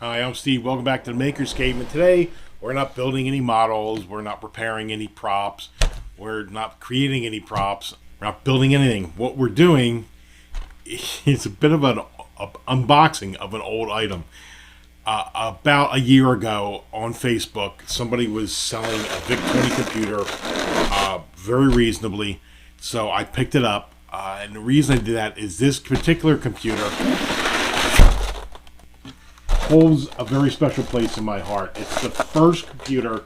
Hi, I'm Steve. Welcome back to the Maker's Cave. And today, we're not building any models. We're not repairing any props. We're not creating any props. We're not building anything. What we're doing is a bit of an unboxing of an old item. About a year ago on Facebook, somebody was selling a VIC-20 computer very reasonably. So I picked it up. And the reason I did that is this particular computer holds a very special place in my heart. It's the first computer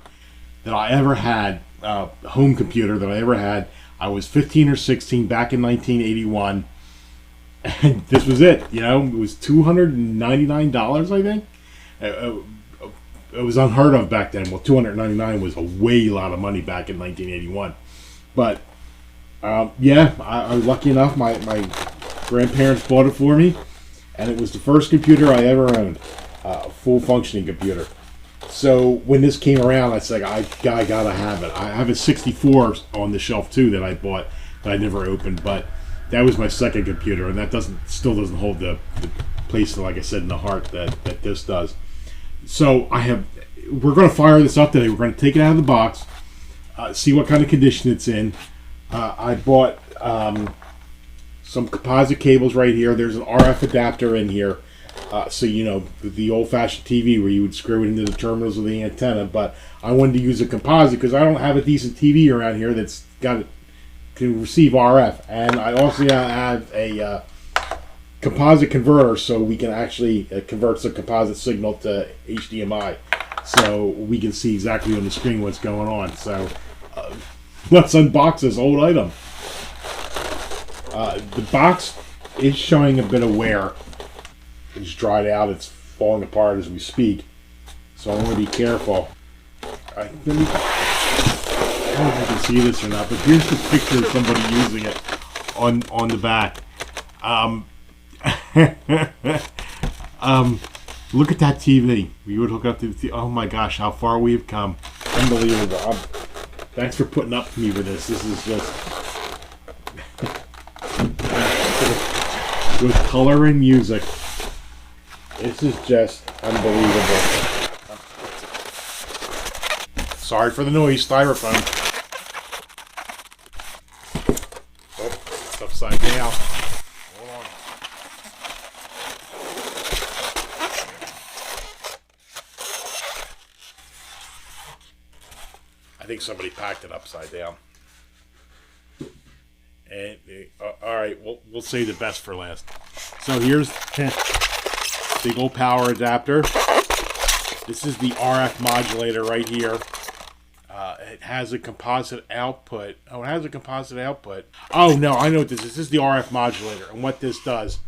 that I ever had, home computer that I ever had. I was 15 or 16 back in 1981, and this was it. You know, it was $299, I think. It was unheard of back then. Well, $299 was a way lot of money back in 1981. But yeah, I was lucky enough. My grandparents bought it for me, and it was the first computer I ever owned. A full functioning computer. So when this came around, I said, I gotta have it. I have a 64 on the shelf too that I bought that I never opened, but that was my second computer, and that still doesn't hold the place, like I said, in the heart that this does. So we're going to fire this up today. We're going to take it out of the box, see what kind of condition it's in. I bought some composite cables right here. There's an RF adapter in here. So, you know, the old-fashioned TV where you would screw it into the terminals of the antenna, but I wanted to use a composite because I don't have a decent TV around here that's can receive RF, and I also have a composite converter, so we can actually convert the composite signal to HDMI, so we can see exactly on the screen what's going on. So let's unbox this old item. The box is showing a bit of wear. It's dried out. It's falling apart as we speak. So I want to be careful. I don't know if you can see this or not, but here's the picture of somebody using it on the back. Look at that TV. We would hook up to the TV. Oh my gosh, how far we have come. Unbelievable. Thanks for putting up with me with this. This is just... with color and music. This is just unbelievable. Sorry for the noise, styrofoam. Oh, it's upside down. Hold on. I think somebody packed it upside down. And all right, we'll save the best for last. So here's big old power adapter. This is the RF modulator right here. It has a composite output. Oh, it has a composite output. Oh, no, I know what this is. This is the RF modulator. And what this does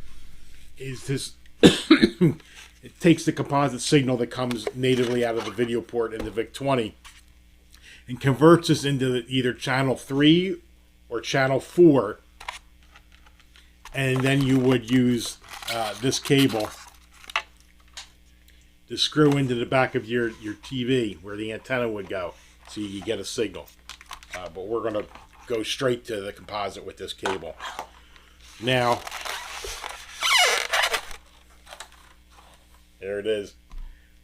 is this... it takes the composite signal that comes natively out of the video port in the VIC-20 and converts this into either channel 3 or channel 4. And then you would use this cable to screw into the back of your TV where the antenna would go, so you get a signal. But we're going to go straight to the composite with this cable. Now, there it is.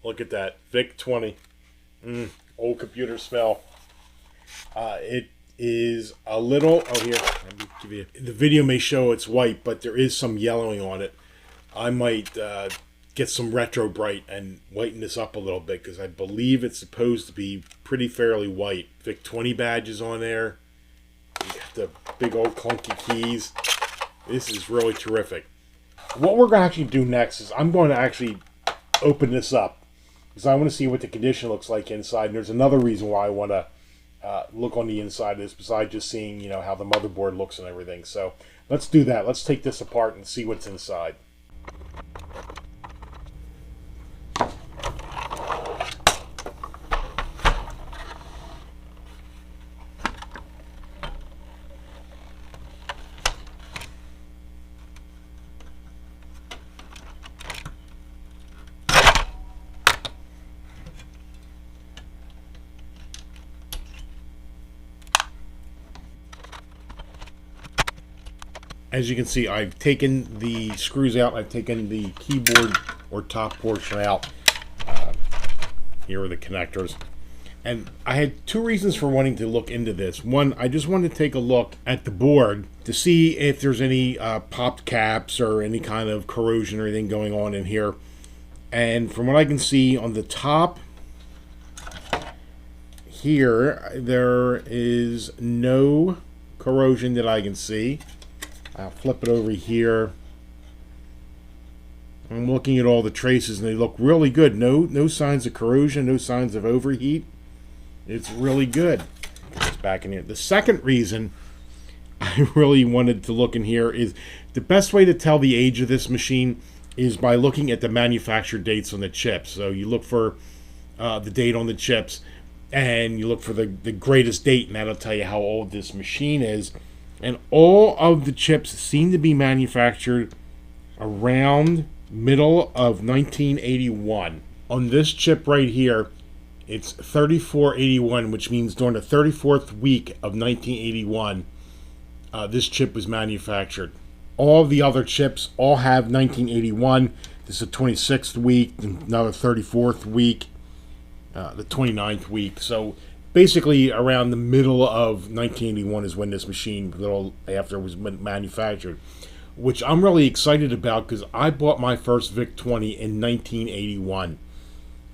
Look at that. VIC-20. Old computer smell. It is a little... Oh, here. Let me give you... The video may show it's white, but there is some yellowing on it. I might... get some retro bright and whiten this up a little bit because I believe it's supposed to be pretty fairly white. VIC-20 badges on there. You got the big old clunky keys. This is really terrific. What we're going to actually do next is I'm going to actually open this up because I want to see what the condition looks like inside. And there's another reason why I want to look on the inside of this besides just seeing, you know, how the motherboard looks and everything. So let's do that. Let's take this apart and see what's inside. As you can see, I've taken the screws out. I've taken the keyboard or top portion out. Here are the connectors. And I had two reasons for wanting to look into this. One, I just wanted to take a look at the board to see if there's any popped caps or any kind of corrosion or anything going on in here. And from what I can see on the top here, there is no corrosion that I can see. I'll flip it over here. I'm looking at all the traces and they look really good. No signs of corrosion, no signs of overheat. It's really good. It's back in here. The second reason I really wanted to look in here is the best way to tell the age of this machine is by looking at the manufacture dates on the chips. So you look for the date on the chips and you look for the greatest date, and that'll tell you how old this machine is. And all of the chips seem to be manufactured around middle of 1981. On this chip right here, it's 3481, which means during the 34th week of 1981, this chip was manufactured. All the other chips all have 1981. This is the 26th week, another 34th week, the 29th week. So basically around the middle of 1981 is when this machine, a little after, was manufactured, which I'm really excited about because I bought my first VIC-20 in 1981.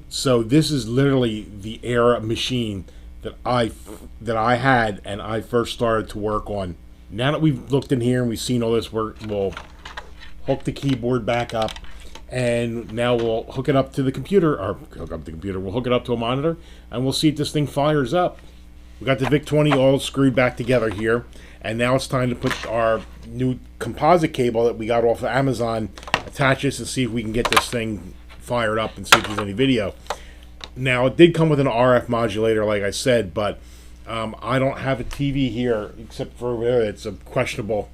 So this is literally the era machine that I had and I first started to work on. Now that we've looked in here and we've seen all this work, we'll hook the keyboard back up, and now we'll hook it up to the computer, or we'll hook it up to a monitor, and we'll see if this thing fires up. We got the VIC-20 all screwed back together here, and now it's time to put our new composite cable that we got off of Amazon, attach this and see if we can get this thing fired up and see if there's any video. Now, it did come with an RF modulator, like I said, but I don't have a TV here, except for over there. It's a questionable,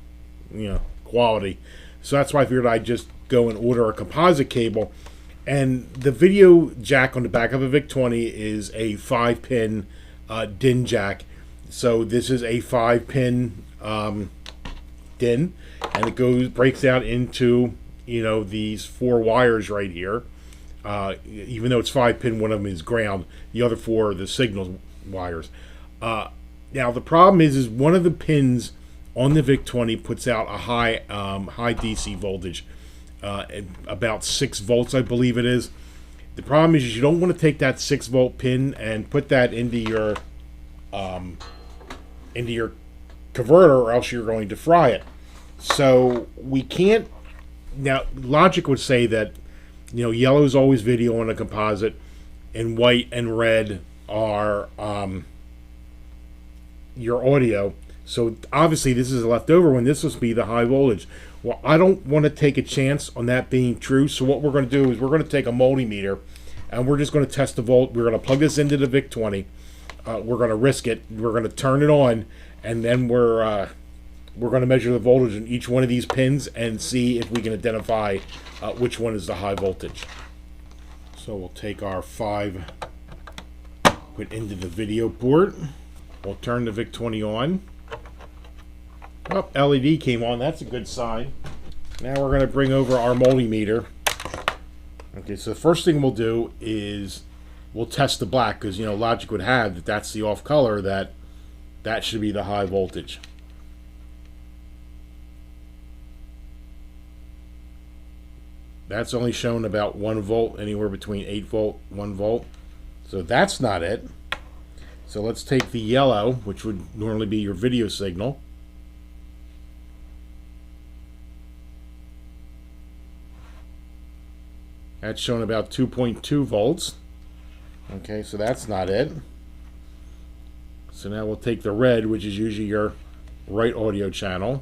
quality. So that's why I figured I'd just go and order a composite cable. And the video jack on the back of a VIC-20 is a 5-pin DIN jack. So this is a 5-pin DIN, and it breaks out into these 4 wires right here. Even though it's 5-pin, one of them is ground. The other 4 are the signal wires. Now the problem is one of the pins on the VIC-20 puts out a high DC voltage, about 6 volts, I believe it is. The problem is you don't want to take that 6-volt pin and put that into your converter, or else you're going to fry it. So we can't. Now logic would say that yellow is always video on a composite, and white and red are your audio. So obviously this is a leftover when this must be the high voltage. Well, I don't want to take a chance on that being true. So what we're going to do is we're going to take a multimeter and we're just going to test the volt. We're going to plug this into the VIC-20. We're going to risk it. We're going to turn it on, and then we're going to measure the voltage in each one of these pins and see if we can identify which one is the high voltage. So we'll take our 5, put into the video port. We'll turn the VIC-20 on. Oh, LED came on. That's a good sign. Now we're going to bring over our multimeter. Okay, so the first thing we'll do is we'll test the black, because logic would have that that's the off color, that should be the high voltage. That's only shown about 1 volt, anywhere between 8 volt, 1 volt. So that's not it. So let's take the yellow, which would normally be your video signal. That's shown about 2.2 volts. Okay, so that's not it. So now we'll take the red, which is usually your right audio channel.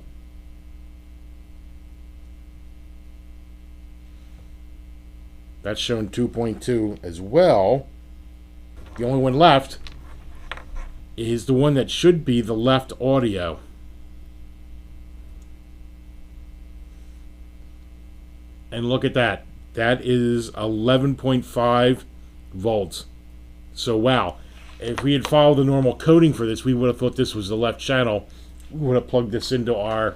That's shown 2.2 as well. The only one left is the one that should be the left audio. And look at that. That is 11.5 volts. So wow. If we had followed the normal coding for this, we would have thought this was the left channel. We would have plugged this into our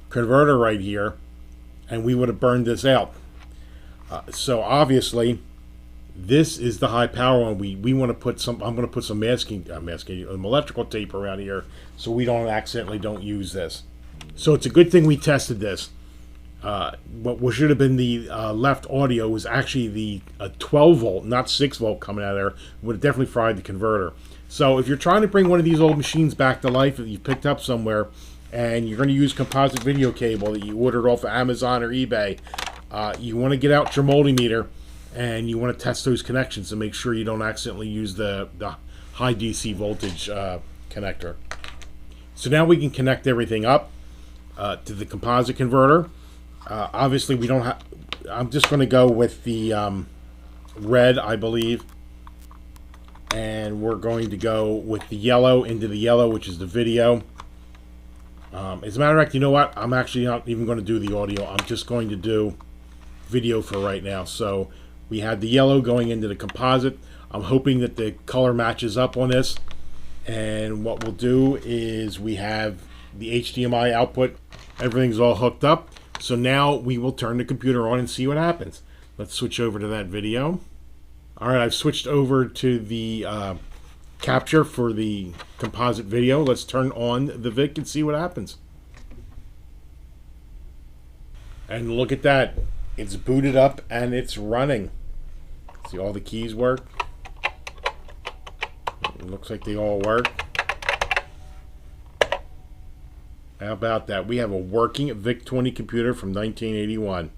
converter right here, and we would have burned this out. So obviously, This is the high power one. We want to put some. I'm going to put some electrical tape around here so we don't accidentally don't use this. So it's a good thing we tested this. What should have been the left audio was actually the 12 volt, not 6 volt coming out of there. Would have definitely fried the converter. So if you're trying to bring one of these old machines back to life that you picked up somewhere, and you're going to use composite video cable that you ordered off of Amazon or eBay, you want to get out your multimeter and you want to test those connections to make sure you don't accidentally use the high DC voltage connector. So now we can connect everything up to the composite converter. Obviously we don't have, I'm just going to go with the red, I believe, and we're going to go with the yellow into the yellow, which is the video. As a matter of fact, you know what, I'm actually not even going to do the audio. I'm just going to do video for right now. So we had the yellow going into the composite. I'm hoping that the color matches up on this, and what we'll do is we have the HDMI output, everything's all hooked up. So now we will turn the computer on and see what happens. Let's switch over to that video. Alright, I've switched over to the capture for the composite video. Let's turn on the VIC and see what happens. And look at that. It's booted up and it's running. See, all the keys work. It looks like they all work. How about that? We have a working VIC-20 computer from 1981.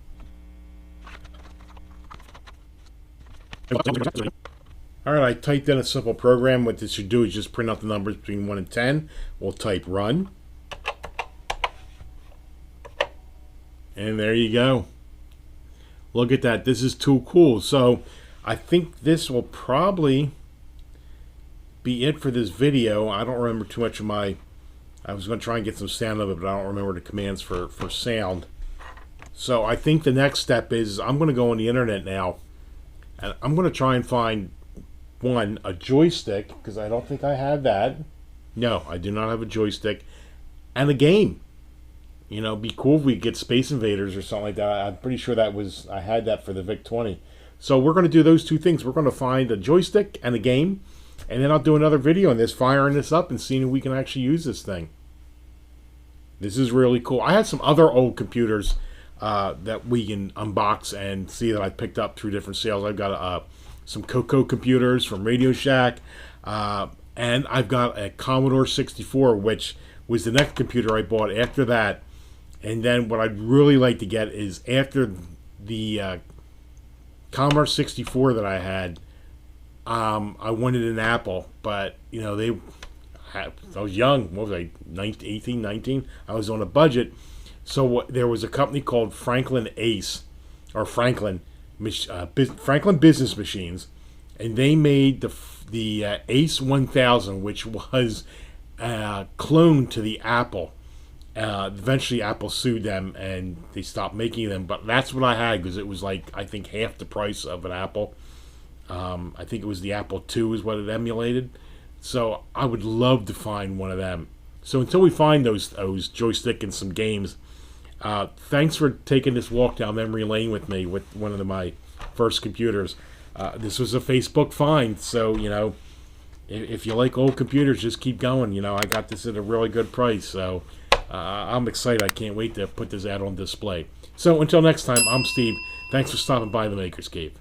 Alright, I typed in a simple program. What this should do is just print out the numbers between 1 and 10. We'll type run. And there you go. Look at that. This is too cool. So I think this will probably be it for this video. I don't remember too much of my... I was going to try and get some sound of it, but I don't remember the commands for sound. So I think the next step is I'm going to go on the internet now, and I'm going to try and find, one, a joystick, because I don't think I have that. No, I do not have a joystick. And a game. You know, it'd be cool if we get Space Invaders or something like that. I'm pretty sure that was, I had that for the VIC-20. So we're going to do those two things. We're going to find a joystick and a game, and then I'll do another video on this, firing this up and seeing if we can actually use this thing. This is really cool. I had some other old computers that we can unbox and see that I picked up through different sales. I've got some Coco computers from Radio Shack, and I've got a Commodore 64, which was the next computer I bought after that. And then what I'd really like to get is, after the Commodore 64 that I had, I wanted an Apple, but you know, I was young. What was I, 19, 18, 19? I was on a budget. So there was a company called Franklin Ace, or Franklin Business Machines, and they made the Ace 1000, which was cloned to the Apple. Eventually Apple sued them and they stopped making them, but that's what I had, because it was like, I think, half the price of an Apple. I think it was the Apple II is what it emulated. So I would love to find one of them. So until we find those joystick and some games, thanks for taking this walk down memory lane with me with one of my first computers. This was a Facebook find, so you know, if you like old computers, just keep going. You know, I got this at a really good price, so I'm excited. I can't wait to put this out on display. So until next time, I'm Steve. Thanks for stopping by the Maker's Cave.